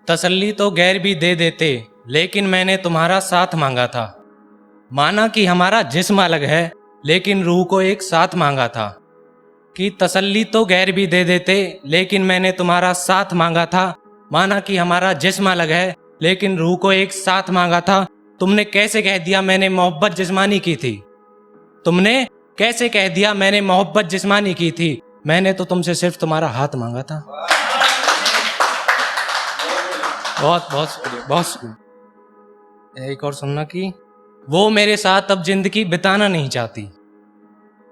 तसल्ली तो गैर भी दे देते, लेकिन मैंने तुम्हारा साथ मांगा था। माना कि हमारा जिस्म अलग है, लेकिन रूह को एक साथ मांगा था। कि तसल्ली तो गैर भी दे देते, लेकिन मैंने तुम्हारा साथ मांगा था। माना कि हमारा जिस्म अलग है, लेकिन रूह को एक साथ मांगा था। तुमने कैसे कह दिया मैंने मोहब्बत जिस्मानी की थी। तुमने कैसे कह दिया मैंने मोहब्बत जिस्मानी की थी। मैंने तो तुमसे सिर्फ तुम्हारा हाथ मांगा था। बहुत बहुत शुक्रिया, बहुत शुक्रिया। एक और सुनना कि वो मेरे साथ अब जिंदगी बिताना नहीं चाहती।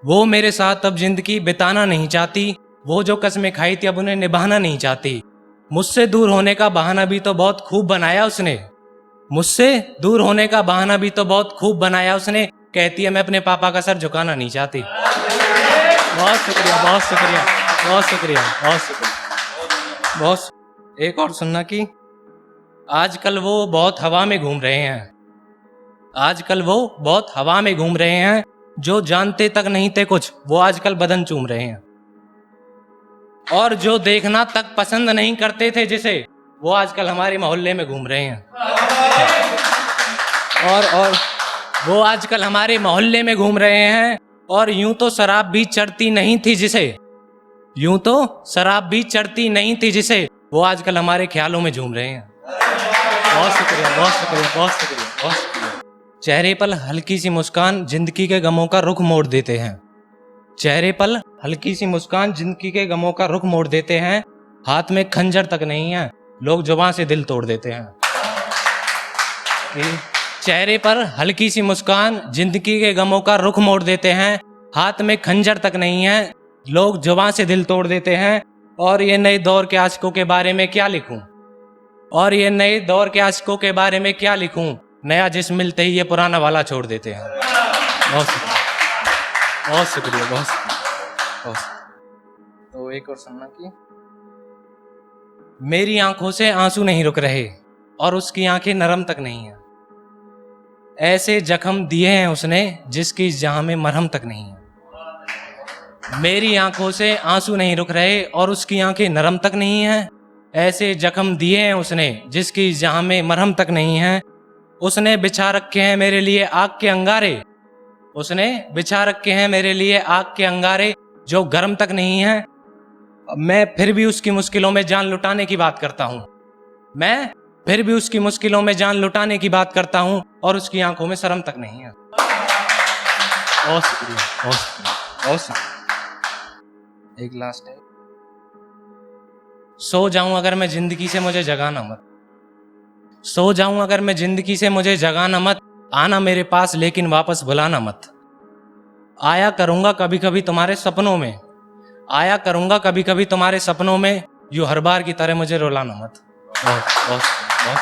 वो मेरे साथ अब जिंदगी बिताना नहीं चाहती। वो जो कस्में खाई थी अब उन्हें निभाना नहीं चाहती। मुझसे दूर होने का बहाना भी तो बहुत खूब बनाया उसने। मुझसे दूर होने का बहाना भी तो बहुत खूब बनाया उसने। कहती है मैं अपने पापा का सर झुकाना नहीं चाहती। बहुत शुक्रिया, बहुत शुक्रिया, बहुत शुक्रिया, बहुत शुक्रिया, बहुत। एक और सुनना कि आजकल वो बहुत हवा में घूम रहे हैं। आजकल वो बहुत हवा में घूम रहे हैं। जो जानते तक नहीं थे कुछ, वो आजकल बदन चूम रहे हैं। और जो देखना तक पसंद नहीं करते थे जिसे, वो आजकल हमारे मोहल्ले में घूम रहे हैं। और वो आजकल हमारे मोहल्ले में घूम रहे हैं। और यूं तो शराब भी चढ़ती नहीं थी जिसे, यूं तो शराब भी चढ़ती नहीं थी जिसे, वो आजकल हमारे ख्यालों में झूम रहे हैं। बहुत शुक्रिया, बहुत शुक्रिया, बहुत शुक्रिया, बहुत शुक्रिया। चेहरे पर हल्की सी मुस्कान जिंदगी के गमों का रुख मोड़ देते हैं। चेहरे पर हल्की सी मुस्कान जिंदगी के गमों का रुख मोड़ देते हैं। हाथ में खंजर तक नहीं है, लोग जुबान से दिल तोड़ देते हैं। चेहरे पर हल्की सी मुस्कान जिंदगी के गमों का रुख मोड़ देते हैं। हाथ में खंजर तक नहीं है, लोग जुबान से दिल तोड़ देते हैं। और ये नए दौर के आशिकों के बारे में क्या लिखूं। और ये नए दौर के आशिकों के बारे में क्या लिखूं। नया जिस्म मिलते ही ये पुराना वाला छोड़ देते हैं। बहुत शुक्रिया, बहुत शुक्रिया, बहुत शुक्रिया, बहुत शुक्रिया। तो एक और सुनना कि मेरी आंखों से आंसू नहीं रुक रहे और उसकी आंखें नरम तक नहीं है। ऐसे जख्म दिए हैं उसने जिसकी जहां में मरहम तक नहीं है। मेरी आंखों से आंसू नहीं रुक रहे और उसकी आंखें नरम तक नहीं है। ऐसे जख्म दिए हैं उसने जिसकी जहां में मरहम तक नहीं है। उसने बिछा रखे हैं मेरे लिए आग के अंगारे। उसने बिछा रखे हैं मेरे लिए आग के अंगारे जो गर्म तक नहीं है। मैं फिर भी उसकी मुश्किलों में जान लुटाने की बात करता हूँ। मैं फिर भी उसकी मुश्किलों में जान लुटाने की बात करता हूँ और उसकी आंखों में शर्म तक नहीं है। बहुत शुक्रिया, बहुत शुक्रिया, बहुत शुक्रिया। एक लास्ट है। सो जाऊं अगर मैं जिंदगी से मुझे जगाना मत। सो जाऊं अगर मैं जिंदगी से मुझे जगाना मत। आना मेरे पास लेकिन वापस बुलाना मत। आया करूंगा कभी कभी तुम्हारे सपनों में। आया करूंगा कभी कभी तुम्हारे सपनों में। यूं हर बार की तरह मुझे रुलाना मत। बहुत बहुत बहुत